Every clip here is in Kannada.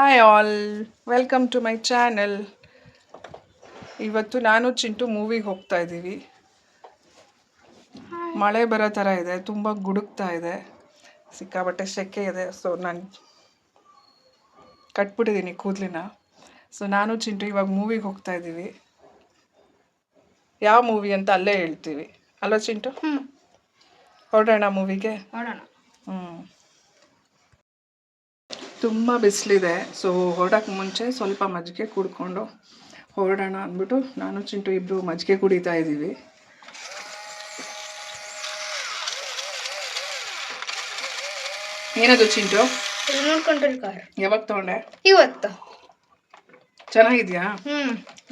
Hi all, welcome to my channel. ಇವತ್ತು ನಾನು ಚಿಂಟು ಮೂವಿಗೆ ಹೋಗ್ತಾ ಇದ್ದೀವಿ. ಮಳೆ ಬರೋ ಥರ ಇದೆ, ತುಂಬ ಗುಡುಕ್ತಾ ಇದೆ, ಸಿಕ್ಕಾಬಟ್ಟೆ ಸೆಕೆ ಇದೆ. ಸೊ ನಾನು ಕಟ್ಬಿಟ್ಟಿದ್ದೀನಿ ಕೂದಲಿನ. ಸೊ ನಾನು ಚಿಂಟು ಇವಾಗ ಮೂವಿಗೆ ಹೋಗ್ತಾ ಇದ್ದೀವಿ. ಯಾವ ಮೂವಿ ಅಂತ ಅಲ್ಲೇ ಹೇಳ್ತೀವಿ ಅಲ್ವಾ ಚಿಂಟು? ಹೊರಡೋಣ ಮೂವಿಗೆ. ತುಂಬ ಬಿಸಿಲಿದೆ. ಸೊ ಹೊರಡೋಕ್ಕೆ ಮುಂಚೆ ಸ್ವಲ್ಪ ಮಜ್ಜಿಗೆ ಕುಡ್ಕೊಂಡು ಹೊರಡೋಣ ಅಂದ್ಬಿಟ್ಟು ನಾನು ಚಿಂಟು ಇಬ್ಬರು ಮಜ್ಜಿಗೆ ಕುಡಿತಾ ಇದ್ದೀವಿ. ಏನದು ಚಿಂಟು? ಯಾವಾಗ ತಗೊಂಡೆ? ಇವತ್ತು. ಚೆನ್ನಾಗಿದ್ಯಾ?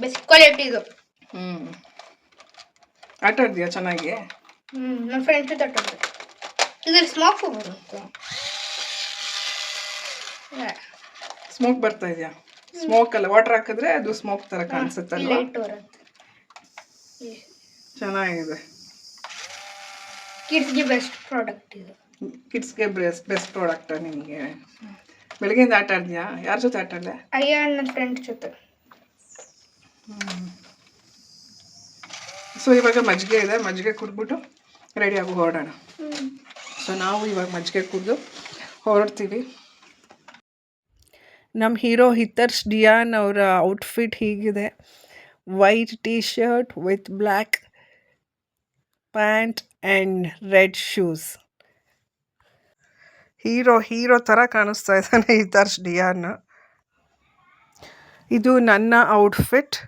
ಬೆಸ್ಟ್ ಕ್ವಾಲಿಟಿ ಇದು. ಆಟ ಆಡ್ತೀಯಾ ಚೆನ್ನಾಗಿ? ನನ್ನ ಫ್ರೆಂಡ್ ಜೊತೆ ಆಟ ಆಡ್ದೆ. ಇದ್ರಲ್ಲಿ ಸ್ಮೋಕ್ ಬರುತ್ತೆ. ಸ್ಮೋಕ್ ಬರ್ತಾ ಇದೆಯಾ? ಸ್ಮೋಕ್ ಅಲ್ಲ, ವಾಟರ್ ಹಾಕಿದ್ರೆ ಅದು ಸ್ಮೋಕ್ ತರ ಕಾಣಿಸುತ್ತಲ್ವಾ? ಚೆನ್ನಾಗಿದೆ. ಕಿಡ್ಸ್ಗೆ ಬೆಸ್ಟ್ ಪ್ರಾಡಕ್ಟ್ ಇದು. ಕಿಡ್ಸ್ಗೆ ಬೆಸ್ಟ್ ಪ್ರಾಡಕ್ಟ್. ನಿಮಗೆ ಬೆಳಗ್ಗೆಯಿಂದ ಆಟ ಆಡ್ತೀಯಾ? ಯಾರ ಜೊತೆ ಆಟ ಆಡಲೆ? ಅಯ್ಯ, ನನ್ನ ಫ್ರೆಂಡ್ ಜೊತೆ. ಸೊ ಇವಾಗ ಮಜ್ಜಿಗೆ ಇದೆ, ಮಜ್ಜಿಗೆ ಕುಡ್ಬಿಟ್ಟು ರೆಡಿಯಾಗಿ ಹೊರಡೋಣ. ಸೊ ನಾವು ಇವಾಗ ಮಜ್ಜಿಗೆ ಕುಡಿದು ಹೊರಡ್ತೀವಿ. ನಮ್ಮ ಹೀರೋ ಹಿತರ್ಷ್ ಡಿಯಾನ್ ಅವರ ಔಟ್ಫಿಟ್ ಹೀಗಿದೆ. White T shirt with black pant and red shoes. Hero ಥರ ಕಾಣಿಸ್ತಾ ಇದ್ದಾನೆ ಹಿತರ್ಷ್ ಡಿಯಾನ್. ಇದು ನನ್ನ ಔಟ್ಫಿಟ್.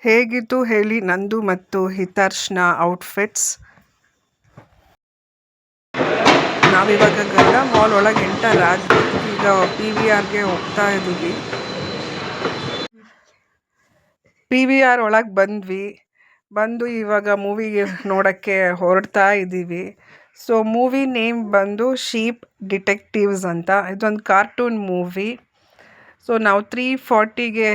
ಹೇಗಿತ್ತು ಹೇಳಿ ನಂದು ಮತ್ತು ಹಿತರ್ಷ್ನ ಔಟ್ಫಿಟ್ಸ್. ನಾವಿವಾಗ ಗಂಗಾ ಮಾಲ್ ಒಳಗೆ ಎಂಟರ್ ಆದ್ವಿ. ಈಗ PVRಗೆ ಹೋಗ್ತಾ ಇದ್ದೀವಿ. PVR ಒಳಗೆ ಬಂದು ಇವಾಗ ಮೂವಿಗೆ ನೋಡೋಕ್ಕೆ ಹೊರಡ್ತಾ ಇದ್ದೀವಿ. ಸೊ ಮೂವಿ ನೇಮ್ ಬಂದು ಶೀಪ್ ಡಿಟೆಕ್ಟಿವ್ಸ್ ಅಂತ. ಇದೊಂದು ಕಾರ್ಟೂನ್ ಮೂವಿ. ಸೊ ನಾವು 3:40ಗೆ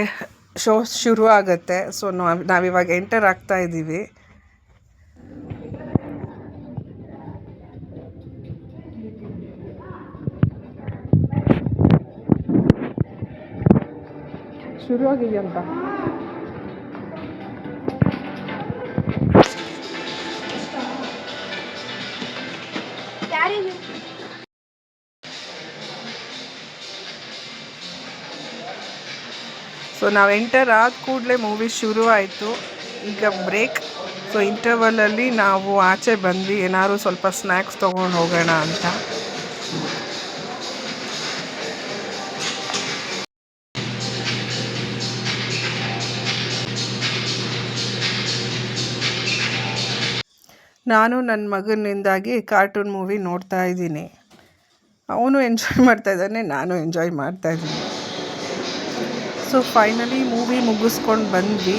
ಶೋ ಶುರು ಆಗುತ್ತೆ. ಸೊ ನಾವಿವಾಗ ಎಂಟರ್ ಆಗ್ತಾ ಇದ್ದೀವಿ. ಶುರುವಾಗಿದೆಯಂತ. ಸೊ ನಾವು ಎಂಟರ್ ಆದ ಕೂಡಲೇ ಮೂವಿ ಶುರು ಆಯಿತು. ಈಗ ಬ್ರೇಕ್. ಸೊ ಇಂಟರ್ವಲಲ್ಲಿ ನಾವು ಆಚೆ ಬಂದ್ವಿ, ಏನಾದ್ರು ಸ್ವಲ್ಪ ಸ್ನ್ಯಾಕ್ಸ್ ತೊಗೊಂಡು ಹೋಗೋಣ ಅಂತ. ನಾನು ನನ್ನ ಮಗನಿಂದಾಗಿ ಕಾರ್ಟೂನ್ ಮೂವಿ ನೋಡ್ತಾ ಇದ್ದೀನಿ. ಅವನು ಎಂಜಾಯ್ ಮಾಡ್ತಾ ಇದ್ದಾನೆ, ನಾನು ಎಂಜಾಯ್ ಮಾಡ್ತಾ ಇದ್ದೀನಿ. ಸೊ ಫೈನಲಿ ಮೂವಿ ಮುಗಿಸ್ಕೊಂಡು ಬಂದ್ವಿ.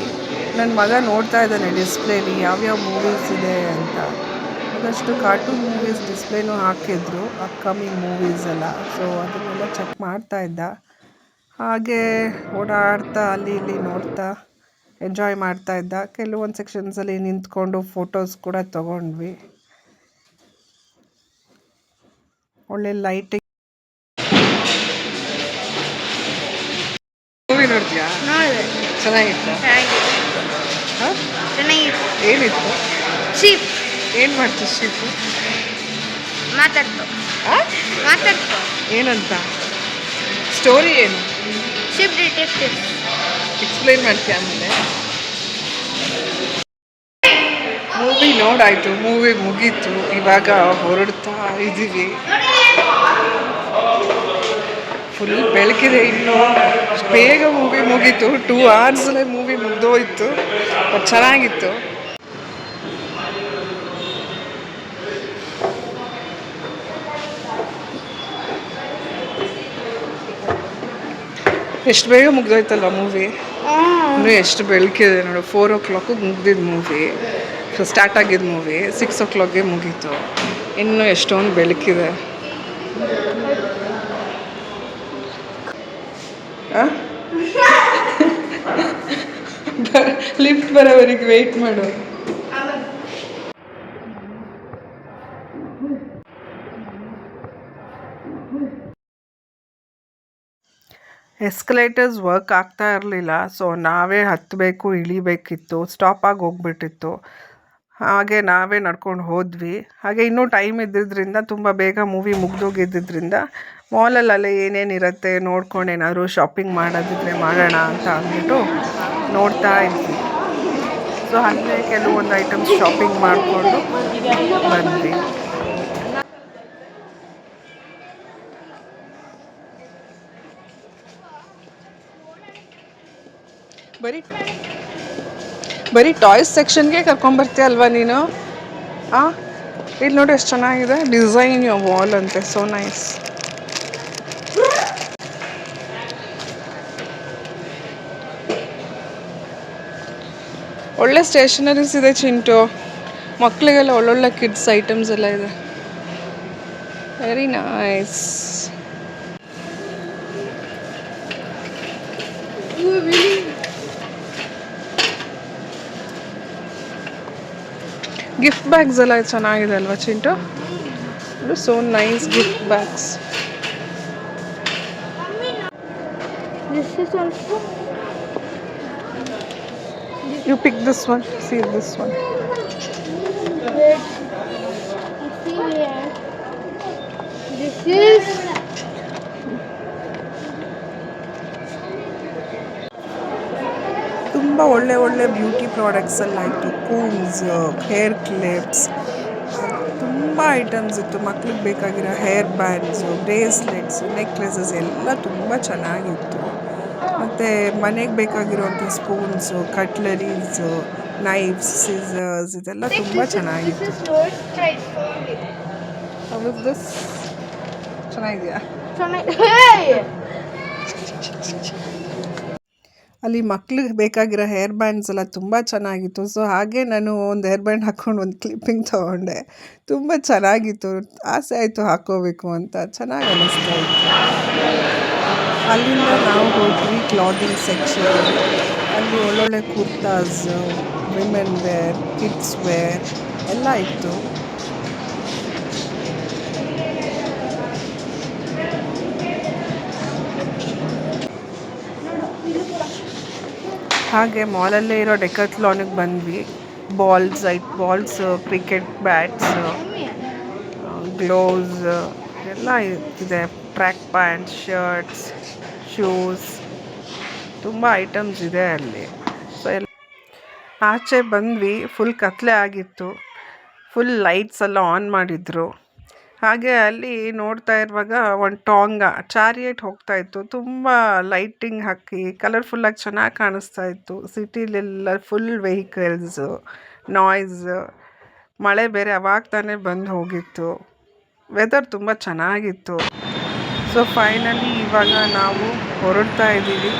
ನನ್ನ ಮಗ ನೋಡ್ತಾ ಇದ್ದಾನೆ ಡಿಸ್ಪ್ಲೇಲಿ ಯಾವ್ಯಾವ ಮೂವೀಸ್ ಇದೆ ಅಂತ. ಅದಷ್ಟು ಕಾರ್ಟೂನ್ ಮೂವೀಸ್ ಡಿಸ್ಪ್ಲೇನೂ ಹಾಕಿದ್ರು, ಅಪ್ಕಮಿಂಗ್ ಮೂವೀಸ್ ಎಲ್ಲ. ಸೊ ಅದನ್ನೆಲ್ಲ ಚೆಕ್ ಮಾಡ್ತಾ ಇದ್ದ. ಹಾಗೆ ಓಡಾಡ್ತಾ ಅಲ್ಲಿ ಇಲ್ಲಿ ನೋಡ್ತಾ ಎಂಜಾಯ್ ಮಾಡ್ತಾ ಇದ್ದ. ಕೆಲವೊಂದು ಸೆಕ್ಷನ್ಸಲ್ಲಿ ನಿಂತ್ಕೊಂಡು ಫೋಟೋಸ್ ಕೂಡ ತೊಗೊಂಡ್ವಿ. ಒಳ್ಳೆ ಲೈಟಿಂಗ್. ಮೂವಿ ನೋಡ್ತೀಯಾ? ಚೆನ್ನಾಗಿತ್ತು. ಏನಿತ್ತು? ಶೀಪ್. ಏನು ಮಾಡ್ತು ಶೀಪು? ಮಾತಾಡ್ತು. ಏನಂತ? ಸ್ಟೋರಿ ಏನು? Sheep detective. ಎಕ್ಸ್ಪ್ಲೈನ್ ಮಾಡ್ತೀಯ ಆಮೇಲೆ? ಮೂವಿ ನೋಡಾಯಿತು, ಮೂವಿ ಮುಗೀತು. ಇವಾಗ ಹೊರಡ್ತಾ ಇದ್ದೀವಿ. ಫುಲ್ ಬೆಳಕಿದೆ. ಇನ್ನು ಬೇಗ ಮೂವಿ ಮುಗೀತು. 2 ಅವರ್ಸಲ್ಲೇ ಮೂವಿ ಮುಗಿದೋಯ್ತು. ಬಟ್ ಚೆನ್ನಾಗಿತ್ತು. ಎಷ್ಟು ಬೇಗ ಮುಗ್ದೋಯ್ತಲ್ವ ಮೂವಿ. ಇನ್ನೂ ಎಷ್ಟು ಬೆಳಕಿದೆ ನೋಡು. 4 o'clock ಮುಗ್ದಿದ್ದು ಮೂವಿ. ಸ್ಟಾರ್ಟ್ ಆಗಿದ್ದು ಮೂವಿ 6 o'clockಗೆ ಮುಗೀತು. ಇನ್ನೂ ಎಷ್ಟೊಂದು ಬೆಳಕಿದೆ. ಲಿಫ್ಟ್ ಬರೋವರೆಗೆ ವೆಯ್ಟ್ ಮಾಡು. ಎಸ್ಕಲೇಟರ್ಸ್ ವರ್ಕ್ ಆಗ್ತಾ ಇರಲಿಲ್ಲ. ಸೊ ನಾವೇ ಹತ್ತಬೇಕು, ಇಳಿಬೇಕಿತ್ತು, ಸ್ಟಾಪಾಗಿ ಹೋಗ್ಬಿಟ್ಟಿತ್ತು. ಹಾಗೆ ನಾವೇ ನಡ್ಕೊಂಡು ಹೋದ್ವಿ. ಹಾಗೆ ಇನ್ನೂ ಟೈಮ್ ಇದ್ದಿದ್ದರಿಂದ, ತುಂಬ ಬೇಗ ಮೂವಿ ಮುಗ್ದೋಗಿದ್ದರಿಂದ ಮಾಲಲ್ಲಿ ಏನೇನಿರುತ್ತೆ ನೋಡ್ಕೊಂಡು ಏನಾದ್ರು ಶಾಪಿಂಗ್ ಮಾಡೋದಿದ್ರೆ ಮಾಡೋಣ ಅಂತ ಅಂದ್ಬಿಟ್ಟು ನೋಡ್ತಾ ಇದ್ವಿ. ಸೊ ಅಲ್ಲೇ ಕೆಲವೊಂದು ಐಟಮ್ಸ್ ಶಾಪಿಂಗ್ ಮಾಡಿಕೊಂಡು ಬಂದ್ವಿ. ಬರೀ ಟಾಯ್ಸ್ ಸೆಕ್ಷನ್ಗೆ ಕರ್ಕೊಂಬರ್ತೀಯ ಅಲ್ವಾ ನೀನು? ಇಲ್ಲಿ ನೋಡಿ ಎಷ್ಟು ಚೆನ್ನಾಗಿದೆ, ಡಿಸೈನ್ ಯೋರ್ ವಾಲ್ ಅಂತೆ, ಸೋ ನೈಸ್. ಒಳ್ಳೆ ಸ್ಟೇಷನರೀಸ್ ಇದೆ ಚಿಂಟು, ಮಕ್ಕಳಿಗೆಲ್ಲ ಒಳ್ಳೊಳ್ಳೆ ಕಿಡ್ಸ್ ಐಟಮ್ಸ್ ಎಲ್ಲ ಇದೆ. Very nice. ಗಿಫ್ಟ್ ಬ್ಯಾಗ್ಸ್ ಎಲ್ಲ ಚೆನ್ನಾಗಿದೆ ಅಲ್ವಾ Chintu? So nice gift bags. This is also. You pick this one. See this one. Wait. See here. This is. ತುಂಬ ಒಳ್ಳೆ ಒಳ್ಳೆ ಬ್ಯೂಟಿ ಪ್ರಾಡಕ್ಟ್ಸ್ ಎಲ್ಲ ಇತ್ತು. ಕೂಮ್ಸ್, ಹೇರ್ ಕ್ಲಿಪ್ಸ್, ತುಂಬ ಐಟಮ್ಸ್ ಇತ್ತು. ಮಕ್ಳಿಗೆ ಬೇಕಾಗಿರೋ ಹೇರ್ ಬ್ಯಾಂಡ್ಸು, ಬ್ರೇಸ್ಲೆಟ್ಸು, ನೆಕ್ಲೆಸಸ್ ಎಲ್ಲ ತುಂಬ ಚೆನ್ನಾಗಿತ್ತು. ಮತ್ತು ಮನೆಗೆ ಬೇಕಾಗಿರೋಂಥ ಸ್ಪೂನ್ಸು, ಕಟ್ಲರೀಸು, ನೈಫ್ಸ್, ಸಿಸರ್ಸ್ ಇದೆಲ್ಲ ತುಂಬ ಚೆನ್ನಾಗಿತ್ತು. ದಿಸ್ ಚೆನ್ನಾಗಿದೆಯಾ? ಅಲ್ಲಿ ಮಕ್ಳಿಗೆ ಬೇಕಾಗಿರೋ ಹೇರ್ ಬ್ಯಾಂಡ್ಸ್ ಎಲ್ಲ ತುಂಬ ಚೆನ್ನಾಗಿತ್ತು. ಸೊ ಹಾಗೆ ನಾನು ಒಂದು ಹೇರ್ ಬ್ಯಾಂಡ್ ಹಾಕ್ಕೊಂಡು ಒಂದು ಕ್ಲಿಪ್ಪಿಂಗ್ ತೊಗೊಂಡೆ. ತುಂಬ ಚೆನ್ನಾಗಿತ್ತು, ಆಸೆ ಆಯಿತು ಹಾಕ್ಕೋಬೇಕು ಅಂತ, ಚೆನ್ನಾಗಿ ಅನ್ನಿಸ್ತಾ ಇತ್ತು. ಅಲ್ಲಿಂದ ನಾವು ಹೋದ್ವಿ ಕ್ಲಾದಿಂಗ್ ಸೆಕ್ಷನ್. ಅಲ್ಲಿ ಒಳ್ಳೊಳ್ಳೆ kurtas, women wear, kids wear ಎಲ್ಲ ಇತ್ತು. ಹಾಗೆ ಮಾಲಲ್ಲೇ ಇರೋ ಡೆಕಾಥ್ಲಾನಿಗೆ ಬಂದ್ವಿ. ಬಾಲ್ಸ್, ಕ್ರಿಕೆಟ್ ಬ್ಯಾಟ್ಸ್, ಗ್ಲೋವ್ಸ್ ಎಲ್ಲ ಇದೆ. ಟ್ರ್ಯಾಕ್ ಪ್ಯಾಂಟ್ಸ್, ಶರ್ಟ್ಸ್, ಶೂಸ್, ತುಂಬ ಐಟಮ್ಸ್ ಇದೆ ಅಲ್ಲಿ. ಸೊ ಆಚೆ ಬಂದ್ವಿ. ಫುಲ್ ಕತ್ಲೆ ಆಗಿತ್ತು. ಫುಲ್ ಲೈಟ್ಸ್ ಎಲ್ಲ ಆನ್ ಮಾಡಿದ್ರು. ಹಾಗೆ ಅಲ್ಲಿ ನೋಡ್ತಾ ಇರುವಾಗ ಒಂದು ಚಾರಿಯೇಟ್ ಹೋಗ್ತಾ ಇತ್ತು. ತುಂಬ ಲೈಟಿಂಗ್ ಹಾಕಿ ಕಲರ್ಫುಲ್ಲಾಗಿ ಚೆನ್ನಾಗಿ ಕಾಣಿಸ್ತಾ ಇತ್ತು. ಸಿಟಿಲೆಲ್ಲ ಫುಲ್ ವೆಹಿಕಲ್ಸು, ನಾಯ್ಸ್, ಮಳೆ ಬೇರೆ ಅವಾಗ ತಾನೇ ಬಂದು ಹೋಗಿತ್ತು. ವೆದರ್ ತುಂಬ ಚೆನ್ನಾಗಿತ್ತು. ಸೊ ಫೈನಲಿ ಇವಾಗ ನಾವು ಹೊರಡ್ತಾ ಇದ್ದೀವಿ.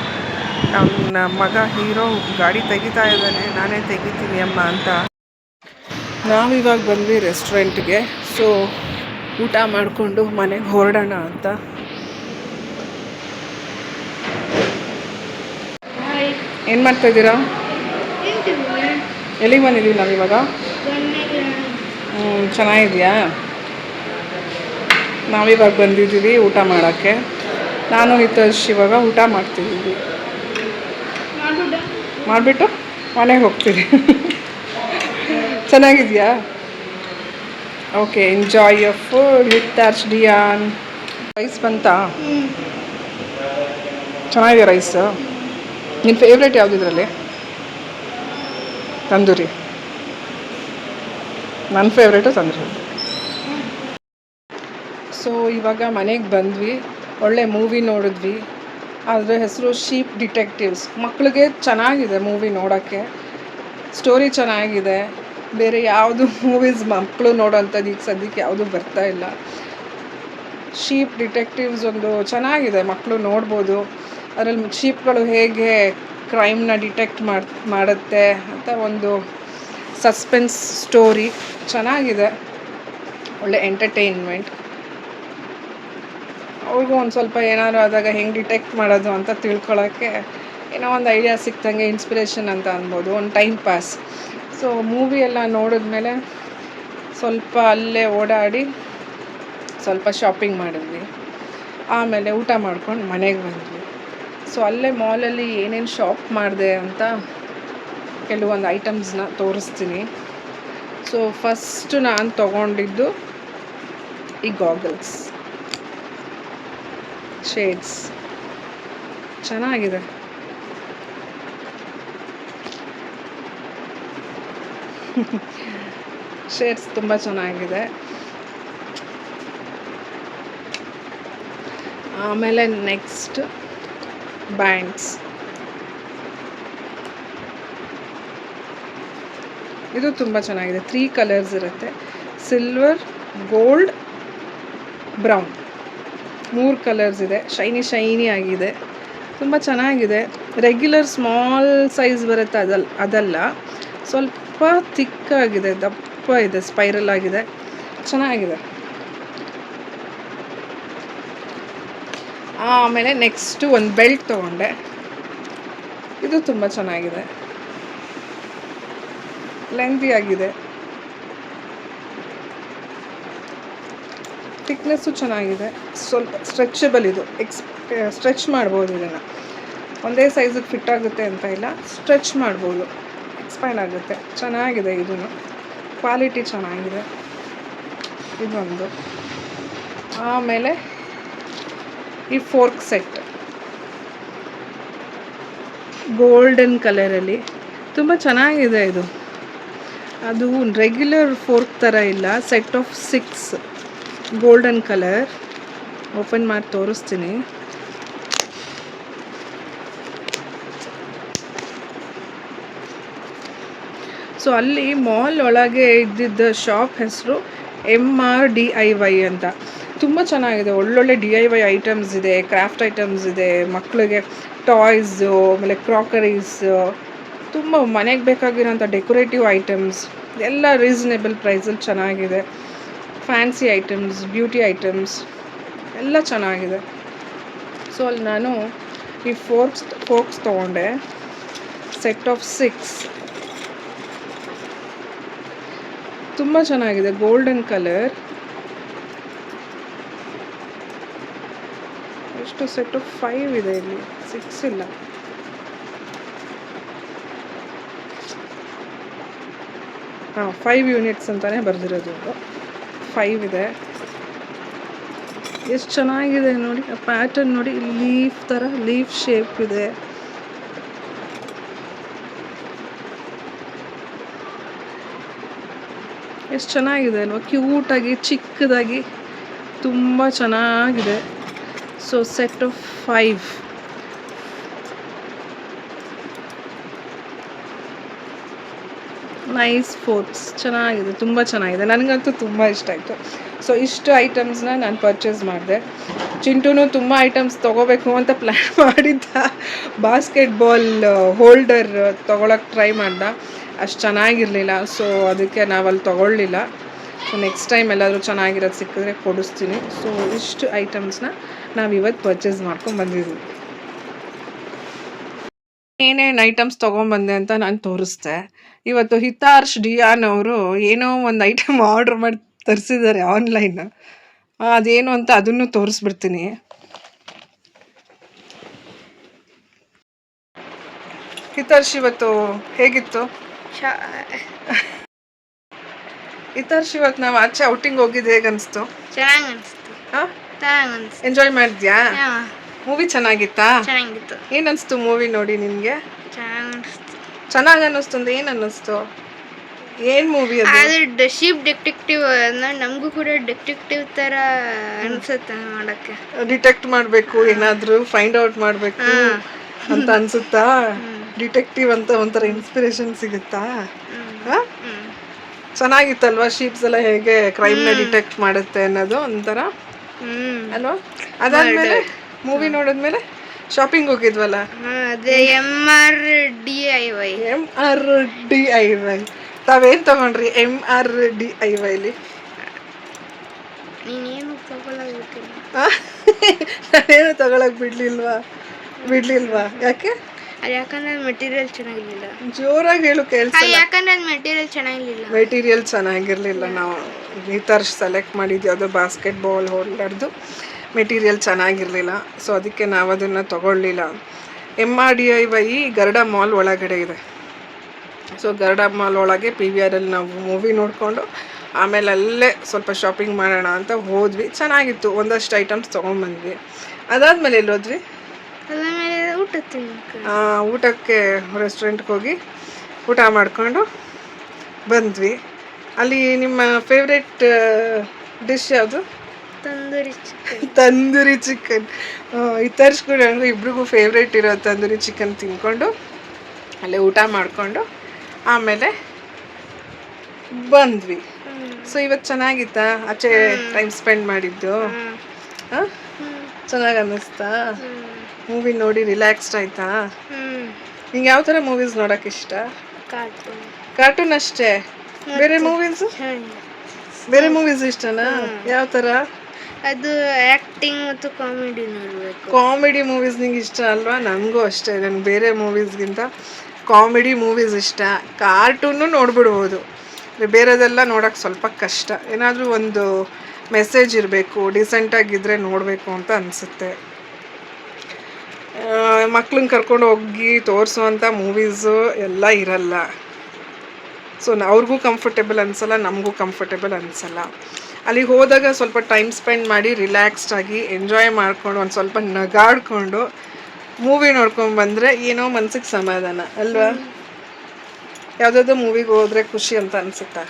ನಮ್ಮ ಮಗ ಹೀರೋ ಗಾಡಿ ತೆಗಿತಾ ಇದ್ದಾನೆ, ನಾನೇ ತೆಗಿತೀನಿ ಅಮ್ಮ ಅಂತ. ನಾವಿವಾಗ ಬಂದ್ವಿ ರೆಸ್ಟೋರೆಂಟ್ಗೆ. ಸೊ ಊಟ ಮಾಡಿಕೊಂಡು ಮನೆಗೆ ಹೊರಡೋಣ ಅಂತ. ಏನು ಮಾಡ್ತಾಯಿದ್ದೀರಾ? ಎಲ್ಲಿಗೆ ಬಂದಿದ್ದೀವಿ ನಾವಿವಾಗ? ಚೆನ್ನಾಗಿದೆಯಾ? ನಾವಿವಾಗ ಬಂದಿದ್ದೀವಿ ಊಟ ಮಾಡೋಕ್ಕೆ. ನಾನು ಹಿತೇಶ್ ಇವಾಗ ಊಟ ಮಾಡ್ತಿದ್ದೀವಿ. ಮಾಡಿಬಿಟ್ಟು ಮನೆಗೆ ಹೋಗ್ತೀವಿ. ಚೆನ್ನಾಗಿದೆಯಾ? Okay, enjoy your food Hitesh ಡಿಯಾನ್. ರೈಸ್ ಬಂತಾ? ಚೆನ್ನಾಗಿದೆ ರೈಸ್. ನಿನ್ನ ಫೇವ್ರೇಟ್ ಯಾವುದಿದ್ರಲ್ಲಿ? ತಂದೂರಿ. ನನ್ನ ಫೇವ್ರೇಟು ತಂದೂರಿ. ಸೊ ಇವಾಗ ಮನೆಗೆ ಬಂದ್ವಿ. ಒಳ್ಳೆ ಮೂವಿ ನೋಡಿದ್ವಿ. ಅದರ ಹೆಸರು ಶೀಪ್ ಡಿಟೆಕ್ಟಿವ್ಸ್. ಮಕ್ಕಳಿಗೆ ಚೆನ್ನಾಗಿದೆ ಮೂವಿ ನೋಡೋಕ್ಕೆ. ಸ್ಟೋರಿ ಚೆನ್ನಾಗಿದೆ. ಬೇರೆ ಯಾವುದು ಮೂವೀಸ್ ಮಕ್ಕಳು ನೋಡೋಂಥದ್ದು ಈಗ ಸದ್ಯಕ್ಕೆ ಯಾವುದೂ ಬರ್ತಾ ಇಲ್ಲ. ಶೀಪ್ ಡಿಟೆಕ್ಟಿವ್ಸ್ ಒಂದು ಚೆನ್ನಾಗಿದೆ, ಮಕ್ಕಳು ನೋಡ್ಬೋದು. ಅದರಲ್ಲಿ ಶೀಪ್ಗಳು ಹೇಗೆ ಕ್ರೈಮ್ನ ಡಿಟೆಕ್ಟ್ ಮಾಡುತ್ತೆ ಅಂತ ಒಂದು ಸಸ್ಪೆನ್ಸ್ ಸ್ಟೋರಿ ಚೆನ್ನಾಗಿದೆ. ಒಳ್ಳೆ ಎಂಟರ್ಟೈನ್ಮೆಂಟ್. ಅವ್ರಿಗೂ ಒಂದು ಸ್ವಲ್ಪ ಏನಾದ್ರು ಆದಾಗ ಹೆಂಗೆ ಡಿಟೆಕ್ಟ್ ಮಾಡೋದು ಅಂತ ತಿಳ್ಕೊಳ್ಳೋಕ್ಕೆ ಏನೋ ಒಂದು ಐಡಿಯಾ ಸಿಕ್ತಂಗೆ, ಇನ್ಸ್ಪಿರೇಷನ್ ಅಂತ ಅನ್ಬೋದು, ಒಂದು ಟೈಮ್ ಪಾಸ್. ಸೊ ಮೂವಿ ಎಲ್ಲ ನೋಡಿದ್ಮೇಲೆ ಸ್ವಲ್ಪ ಅಲ್ಲೇ ಓಡಾಡಿ ಸ್ವಲ್ಪ ಶಾಪಿಂಗ್ ಮಾಡಿದ್ವಿ. ಆಮೇಲೆ ಊಟ ಮಾಡ್ಕೊಂಡು ಮನೆಗೆ ಬಂದ್ವಿ. ಸೊ ಅಲ್ಲೇ ಮಾಲಲ್ಲಿ ಏನೇನು ಶಾಪ್ ಮಾಡಿದೆ ಅಂತ ಕೆಲವೊಂದು ಐಟಮ್ಸ್ನ ತೋರಿಸ್ತೀನಿ. ಸೊ ಫಸ್ಟು ನಾನು ತೊಗೊಂಡಿದ್ದು ಈ ಗಾಗಲ್ಸ್ ಶೇಡ್ಸ್ ಚೆನ್ನಾಗಿದೆ. ಶೇಡ್ಸ್ ತುಂಬ ಚೆನ್ನಾಗಿದೆ. ಆಮೇಲೆ ನೆಕ್ಸ್ಟ್ ಬ್ಯಾಂಡ್ಸ್. ಇದು ತುಂಬ ಚೆನ್ನಾಗಿದೆ. 3 ಕಲರ್ಸ್ ಇರುತ್ತೆ, ಸಿಲ್ವರ್, ಗೋಲ್ಡ್, ಬ್ರೌನ್, 3 ಕಲರ್ಸ್ ಇದೆ. ಶೈನಿ ಆಗಿದೆ, ತುಂಬ ಚೆನ್ನಾಗಿದೆ. ರೆಗ್ಯುಲರ್ ಸ್ಮಾಲ್ ಸೈಜ್ ಬರುತ್ತೆ ಅದಲ್ಲ, ಸ್ವಲ್ಪ ಥಿಕ್ಕಾಗಿದೆ, ದಪ್ಪ ಇದೆ, ಸ್ಪೈರಲ್ ಆಗಿದೆ, ಚೆನ್ನಾಗಿದೆ. ಆಮೇಲೆ ನೆಕ್ಸ್ಟು ಒಂದು ಬೆಲ್ಟ್ ತೊಗೊಂಡೆ. ಇದು ತುಂಬ ಚೆನ್ನಾಗಿದೆ, ಲೆಂದಿ ಆಗಿದೆ, ಥಿಕ್ನೆಸ್ಸು ಚೆನ್ನಾಗಿದೆ, ಸ್ವಲ್ಪ ಸ್ಟ್ರೆಚಬಲ್. ಇದು ಸ್ಟ್ರೆಚ್ ಮಾಡ್ಬೋದು. ಇದನ್ನು ಒಂದೇ ಸೈಜಿಗೆ ಫಿಟ್ ಆಗುತ್ತೆ ಅಂತ ಇಲ್ಲ, ಸ್ಟ್ರೆಚ್ ಮಾಡ್ಬೋದು, ಎಕ್ಸ್ಪ್ಯಾಂಡ್ ಆಗುತ್ತೆ. ಚೆನ್ನಾಗಿದೆ, ಇದೂ ಕ್ವಾಲಿಟಿ ಚೆನ್ನಾಗಿದೆ. ಇದೊಂದು. ಆಮೇಲೆ ಈ ಫೋರ್ಕ್ ಸೆಟ್ ಗೋಲ್ಡನ್ ಕಲರಲ್ಲಿ ತುಂಬ ಚೆನ್ನಾಗಿದೆ. ಇದು ಅದು ರೆಗ್ಯುಲರ್ ಫೋರ್ಕ್ ಥರ ಇಲ್ಲ, set of 6 golden colour. Open ಮಾಡಿ ತೋರಿಸ್ತೀನಿ. ಸೊ ಅಲ್ಲಿ ಮಾಲ್ ಒಳಗೆ ಇದ್ದಿದ್ದ ಶಾಪ್ ಹೆಸರು MRDIY ಅಂತ. ತುಂಬ ಚೆನ್ನಾಗಿದೆ, ಒಳ್ಳೊಳ್ಳೆ DIY ಐಟಮ್ಸ್ ಇದೆ, ಕ್ರಾಫ್ಟ್ ಐಟಮ್ಸ್ ಇದೆ, ಮಕ್ಕಳಿಗೆ ಟಾಯ್ಸು, ಆಮೇಲೆ ಕ್ರಾಕರೀಸ್, ತುಂಬ ಮನೆಗೆ ಬೇಕಾಗಿರೋಂಥ ಡೆಕೋರೇಟಿವ್ ಐಟಮ್ಸ್ ಎಲ್ಲ ರೀಸನೇಬಲ್ ಪ್ರೈಸಲ್ಲಿ ಚೆನ್ನಾಗಿದೆ. ಫ್ಯಾನ್ಸಿ ಐಟಮ್ಸ್, ಬ್ಯೂಟಿ ಐಟಮ್ಸ್ ಎಲ್ಲ ಚೆನ್ನಾಗಿದೆ. ಸೊ ಅಲ್ಲಿ ನಾನು ಈ ಫೋರ್ಕ್ಸ್ ತೊಗೊಂಡೆ, ಸೆಟ್ ಆಫ್ 6. ತುಂಬ ಚೆನ್ನಾಗಿದೆ, ಗೋಲ್ಡನ್ ಕಲರ್. ಎಷ್ಟು ಸೆಟ್ ಆಫ್ 5 ಇದೆ, ಇಲ್ಲಿ 6 ಇಲ್ಲ. ಹಾಂ, 5 ಯೂನಿಟ್ಸ್ ಅಂತಲೇ ಬರೆದಿರೋದು. 5 ಇದೆ. ಎಷ್ಟು ಚೆನ್ನಾಗಿದೆ ನೋಡಿ, ಆ ಪ್ಯಾಟರ್ನ್ ನೋಡಿ, ಲೀಫ್ ಥರ, ಲೀಫ್ ಶೇಪ್ ಇದೆ. ಎಷ್ಟು ಚೆನ್ನಾಗಿದೆ ಅಲ್ವಾ, ಕ್ಯೂಟಾಗಿ, ಚಿಕ್ಕದಾಗಿ, ತುಂಬ ಚೆನ್ನಾಗಿದೆ. So set of 5. Nice forks, ಚೆನ್ನಾಗಿದೆ, ತುಂಬ ಚೆನ್ನಾಗಿದೆ. ನನಗಂತೂ ತುಂಬ ಇಷ್ಟ ಆಯಿತು. ಸೊ ಇಷ್ಟು ಐಟಮ್ಸ್ನ ನಾನು ಪರ್ಚೇಸ್ ಮಾಡಿದೆ. ಚಿಂಟುನು ತುಂಬ ಐಟಮ್ಸ್ ತೊಗೋಬೇಕು ಅಂತ ಪ್ಲ್ಯಾನ್ ಮಾಡಿದ್ದ. ಬಾಸ್ಕೆಟ್ಬಾಲ್ ಹೋಲ್ಡರ್ ತೊಗೊಳಕ್ಕೆ ಟ್ರೈ ಮಾಡ್ದೆ, ಅಷ್ಟು ಚೆನ್ನಾಗಿರಲಿಲ್ಲ. ಸೊ ಅದಕ್ಕೆ ನಾವಲ್ಲಿ ತೊಗೊಳ್ಳಿಲ್ಲ. ಸೊ ನೆಕ್ಸ್ಟ್ ಟೈಮ್ ಎಲ್ಲಾದರೂ ಚೆನ್ನಾಗಿರೋದು ಸಿಕ್ಕಿದ್ರೆ ಕೊಡಿಸ್ತೀನಿ. ಸೊ ಇಷ್ಟು ಐಟಮ್ಸ್ನ ನಾವಿವತ್ತು ಪರ್ಚೇಸ್ ಮಾಡ್ಕೊಂಡು ಬಂದಿದ್ದೀವಿ. ಏನೇನು ಐಟಮ್ಸ್ ತೊಗೊಂಬಂದೆ ಅಂತ ನಾನು ತೋರಿಸ್ದೆ. ಇವತ್ತು ಹಿತಾರ್ಷ್ ಡಿಯಾನ್ ಅವರು ಏನೋ ಒಂದು ಐಟಮ್ ಆರ್ಡ್ರ್ ಮಾಡಿ ತರಿಸಿದ್ದಾರೆ ಆನ್ಲೈನ್. ಅದೇನು ಅಂತ ಅದನ್ನು ತೋರಿಸ್ಬಿಡ್ತೀನಿ. ಹಿತಾರ್ಷ್, ಇವತ್ತು ಹೇಗಿತ್ತು? ಹಿತಾರ್ಷ್, ಇವತ್ತು ನಾವು ಆಚೆ ಔಟಿಂಗ್ ಹೋಗಿದ್ದು ಹೇಗೆ ಅನಿಸ್ತು? ಚೆನ್ನಾಗಿ ಅನಿಸ್ತು. ಹಾಂ, ಚೆನ್ನಾಗಿ ಅನಿಸ್ತು. ಎಂಜಾಯ್ ಮಾಡಿದ್ಯಾ? ಮೂವಿ ಚೆನ್ನಾಗಿತ್ತಾ? ಚೆನ್ನಾಗಿತ್ತು. ಏನು ಅನಿಸ್ತು ಮೂವಿ ನೋಡಿ ನಿನಗೆ? ಚೆನ್ನಾಗಿ ಅನಿಸ್ತು. ಚೆನ್ನಾಗಿ ಅನ್ನಿಸ್ತು ಅಂದ್ರೆ ಏನು ಅನ್ನಿಸ್ತು? ಏನು ಮೂವಿ ಅದು? ಅದು ಶೀಪ್ ಡಿಟೆಕ್ಟಿವ್, ನಮಗೂ ಕೂಡ ಡಿಟೆಕ್ಟಿವ್ ಥರ ಅನಿಸುತ್ತೆ ನೋಡೋಕ್ಕೆ. ಡಿಟೆಕ್ಟ್ ಮಾಡಬೇಕು, ಏನಾದರೂ ಫೈಂಡ್ ಔಟ್ ಮಾಡಬೇಕು ಅಂತ ಅನಿಸುತ್ತಾ? ಡಿಟೆಕ್ಟಿವ್ ಅಂತ ಒಂಥರ ಇನ್ಸ್ಪಿರೇಷನ್ ಸಿಗುತ್ತಾ? ಹಾಂ, ಚೆನ್ನಾಗಿತ್ತಲ್ವಾ? ಶೀಪ್ಸ್ ಎಲ್ಲ ಹೇಗೆ ಕ್ರೈಮ್ನ ಡಿಟೆಕ್ಟ್ ಮಾಡುತ್ತೆ ಅನ್ನೋದು ಒಂಥರ ಅಲ್ವಾ? ಅದಾದಮೇಲೆ ಮೂವಿ ನೋಡಿದ್ಮೇಲೆ ಶಾಪಿಂಗ್ ಹೋಗಿದ್ವಲ್ಲ, ಅದೇ MRDIY. ತಾವೇನು ತಗೊಂಡ್ರಿ MRDIYಲಿ? ನೀನೇನು ತಗೊಳ್ಳೋದಿಲ್ಲ. ನಾನೇನು ತಗೊಳಕ್ ಬಿಡ್ಲಿಲ್ವಾ? ಯಾಕೆ? ಅದು ಯಾಕಂದ್ರೆ ಮೆಟೀರಿಯಲ್ ಚೆನ್ನಾಗಿರ್ಲಿಲ್ಲ. ಜೋರಾಗಿ ಹೇಳು, ಕೇಳಿಸಲ್ಲ. ಯಾಕಂದ್ರೆ ಅದು ಮೆಟೀರಿಯಲ್ ಚೆನ್ನಾಗಿರ್ಲಿಲ್ಲ. ಮೆಟೀರಿಯಲ್ ಚೆನ್ನಾಗಿರಲಿಲ್ಲ. ನಾವು ಈ ಥರ ಸೆಲೆಕ್ಟ್ ಮಾಡಿದ್ವಿ, ಅದು ಬಾಸ್ಕೆಟ್ಬಾಲ್ ಹೋಲ್ಡರ್ದು ಮೆಟೀರಿಯಲ್ ಚೆನ್ನಾಗಿರಲಿಲ್ಲ. ಸೊ ಅದಕ್ಕೆ ನಾವು ಅದನ್ನು ತೊಗೊಳ್ಳಿಲ್ಲ. MRDIY ಗರುಡ ಮಾಲ್ ಒಳಗಡೆ ಇದೆ. ಸೊ ಗರುಡ ಮಾಲ್ ಒಳಗೆ PVR ಅಲ್ಲಿ ನಾವು ಮೂವಿ ನೋಡಿಕೊಂಡು ಆಮೇಲೆ ಅಲ್ಲೇ ಸ್ವಲ್ಪ ಶಾಪಿಂಗ್ ಮಾಡೋಣ ಅಂತ ಹೋದ್ವಿ. ಚೆನ್ನಾಗಿತ್ತು. ಒಂದಷ್ಟು ಐಟಮ್ಸ್ ತೊಗೊಂಡ್ಬಂದ್ವಿ. ಅದಾದಮೇಲೆ ಎಲ್ಲೋದ್ವಿ? ಆಮೇಲೆ ಊಟ ತಿನ್ನಕ್ಕೆ ಊಟಕ್ಕೆ ರೆಸ್ಟೋರೆಂಟ್ಗೆ ಹೋಗಿ ಊಟ ಮಾಡಿಕೊಂಡು ಬಂದ್ವಿ. ಅಲ್ಲಿ ನಿಮ್ಮ ಫೇವ್ರೆಟ್ ಡಿಶ್ ಯಾವುದು? ತಂದೂರಿ ಚಿಕನ್. ತಂದೂರಿ ಚಿಕನ್. ಈ ತರಿಸ್ಕೊಂಡು ಅಂದರೆ ಇಬ್ರಿಗೂ ಫೇವ್ರೇಟ್ ಇರೋ ತಂದೂರಿ ಚಿಕನ್ ತಿಂದ್ಕೊಂಡು ಅಲ್ಲೇ ಊಟ ಮಾಡಿಕೊಂಡು ಆಮೇಲೆ ಬಂದ್ವಿ. ಸೊ ಇವತ್ತು ಚೆನ್ನಾಗಿತ್ತಾ ಆಚೆ ಟೈಮ್ ಸ್ಪೆಂಡ್ ಮಾಡಿದ್ದು? ಹಾಂ, ಚೆನ್ನಾಗಿ ಅನ್ನಿಸ್ತಾ? ಮೂವಿ ನೋಡಿ ರಿಲ್ಯಾಕ್ಸ್ಡ್ ಆಯ್ತಾ? ನಿಂಗೆ ಯಾವ ಥರ ಮೂವೀಸ್ ನೋಡೋಕೆ ಇಷ್ಟ? ಕಾರ್ಟೂನ್ ಅಷ್ಟೇ? ಬೇರೆ ಮೂವೀಸ್ ಇಷ್ಟನಾ? ಯಾವ ಥರ? ಅದು ಆ್ಯಕ್ಟಿಂಗ್ ಮತ್ತು ಕಾಮಿಡಿ ನೋಡಬೇಕು. ಕಾಮಿಡಿ ಮೂವೀಸ್ ನಿಂಗೆ ಇಷ್ಟ ಅಲ್ವಾ? ನನಗೂ ಅಷ್ಟೇ. ನನಗೆ ಬೇರೆ ಮೂವೀಸ್ಗಿಂತ ಕಾಮಿಡಿ ಮೂವೀಸ್ ಇಷ್ಟ. ಕಾರ್ಟೂನು ನೋಡ್ಬಿಡ್ಬೋದು, ಬೇರೆದೆಲ್ಲ ನೋಡೋಕ್ಕೆ ಸ್ವಲ್ಪ ಕಷ್ಟ. ಏನಾದರೂ ಒಂದು ಮೆಸೇಜ್ ಇರಬೇಕು, ಡಿಸೆಂಟಾಗಿದ್ದರೆ ನೋಡಬೇಕು ಅಂತ ಅನಿಸುತ್ತೆ. ಮಕ್ಳನ್ನ ಕರ್ಕೊಂಡು ಹೋಗಿ ತೋರಿಸುವಂಥ ಮೂವೀಸು ಎಲ್ಲ ಇರಲ್ಲ. ಸೊ ಅವ್ರಿಗೂ ಕಂಫರ್ಟೇಬಲ್ ಅನಿಸಲ್ಲ, ನಮಗೂ ಕಂಫರ್ಟೇಬಲ್ ಅನಿಸಲ್ಲ. ಅಲ್ಲಿಗೆ ಹೋದಾಗ ಸ್ವಲ್ಪ ಟೈಮ್ ಸ್ಪೆಂಡ್ ಮಾಡಿ ರಿಲ್ಯಾಕ್ಸ್ಡ್ ಆಗಿ ಎಂಜಾಯ್ ಮಾಡ್ಕೊಂಡು ಒಂದು ಸ್ವಲ್ಪ ನಗಾಡ್ಕೊಂಡು ಮೂವಿ ನೋಡ್ಕೊಂಡು ಬಂದರೆ ಏನೋ ಮನ್ಸಿಗೆ ಸಮಾಧಾನ ಅಲ್ವಾ? ಯಾವುದಾದ್ರು ಮೂವಿಗೆ ಹೋದರೆ ಖುಷಿ ಅಂತ ಅನಿಸುತ್ತಾ?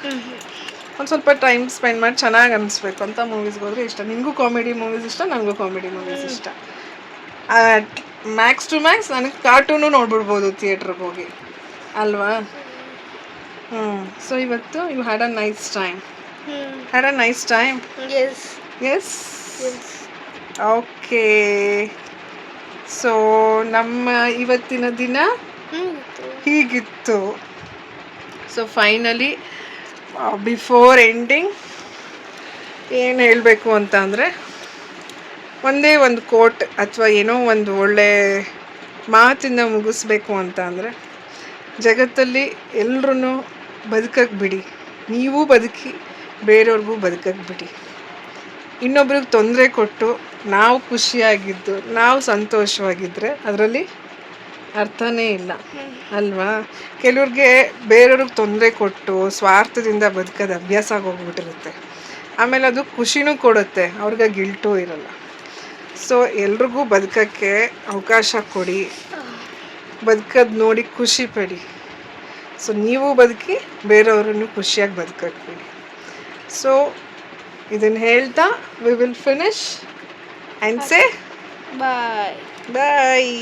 ಒಂದು ಸ್ವಲ್ಪ ಟೈಮ್ ಸ್ಪೆಂಡ್ ಮಾಡಿ ಚೆನ್ನಾಗಿ ಅನಿಸ್ಬೇಕು ಅಂತ ಮೂವೀಸ್ಗೆ ಹೋದರೆ ಇಷ್ಟ. ನಿನಗೂ ಕಾಮಿಡಿ ಮೂವೀಸ್ ಇಷ್ಟ, ನನಗೂ ಕಾಮಿಡಿ ಮೂವೀಸ್ ಇಷ್ಟ. ಮ್ಯಾಕ್ಸ್ ಟು ಮ್ಯಾಕ್ಸ್ ನನಗೆ ಕಾರ್ಟೂನು ನೋಡ್ಬಿಡ್ಬೋದು ಥಿಯೇಟ್ರಿಗೆ ಹೋಗಿ ಅಲ್ವಾ? ಸೊ ಇವತ್ತು you had a nice time. Had a nice time? Yes? Okay. So ನಮ್ಮ ಇವತ್ತಿನ ದಿನ ಹೀಗಿತ್ತು. ಸೊ ಫೈನಲಿ ಬಿಫೋರ್ ಎಂಡಿಂಗ್ ಏನು ಹೇಳಬೇಕು ಅಂತ ಅಂದರೆ, ಒಂದೇ ಒಂದು ಕೋಟ್ ಅಥವಾ ಏನೋ ಒಂದು ಒಳ್ಳೆ ಮಾತಿಂದ ಮುಗಿಸ್ಬೇಕು ಅಂತ ಅಂದರೆ, ಜಗತ್ತಲ್ಲಿ ಎಲ್ಲರೂ ಬದುಕಕ್ಕೆ ಬಿಡಿ, ನೀವು ಬದುಕಿ ಬೇರೆಯವ್ರಿಗೂ ಬದುಕಕ್ಕೆ ಬಿಡಿ. ಇನ್ನೊಬ್ರಿಗೆ ತೊಂದರೆ ಕೊಟ್ಟು ನಾವು ಖುಷಿಯಾಗಿದ್ದು ನಾವು ಸಂತೋಷವಾಗಿದ್ದರೆ ಅದರಲ್ಲಿ ಅರ್ಥನೇ ಇಲ್ಲ ಅಲ್ವಾ? ಕೆಲವ್ರಿಗೆ ಬೇರೆಯವ್ರಿಗೆ ತೊಂದರೆ ಕೊಟ್ಟು ಸ್ವಾರ್ಥದಿಂದ ಬದುಕೋದು ಅಭ್ಯಾಸ ಆಗೋಗ್ಬಿಟ್ಟಿರುತ್ತೆ. ಆಮೇಲೆ ಅದು ಖುಷಿನೂ ಕೊಡುತ್ತೆ, ಅವ್ರಿಗೆ ಗಿಲ್ಟೂ ಇರಲ್ಲ. ಸೊ ಎಲ್ರಿಗೂ ಬದುಕೋಕ್ಕೆ ಅವಕಾಶ ಕೊಡಿ, ಬದುಕೋದು ನೋಡಿ ಖುಷಿ ಪಡಿ. ಸೊ ನೀವು ಬದುಕಿ ಬೇರೆಯವ್ರನ್ನು ಖುಷಿಯಾಗಿ ಬದುಕಕ್ಕೆ ಬಿಡಿ. ಸೊ ಇದನ್ನು ಹೇಳ್ತಾ we will finish and say bye. Bye.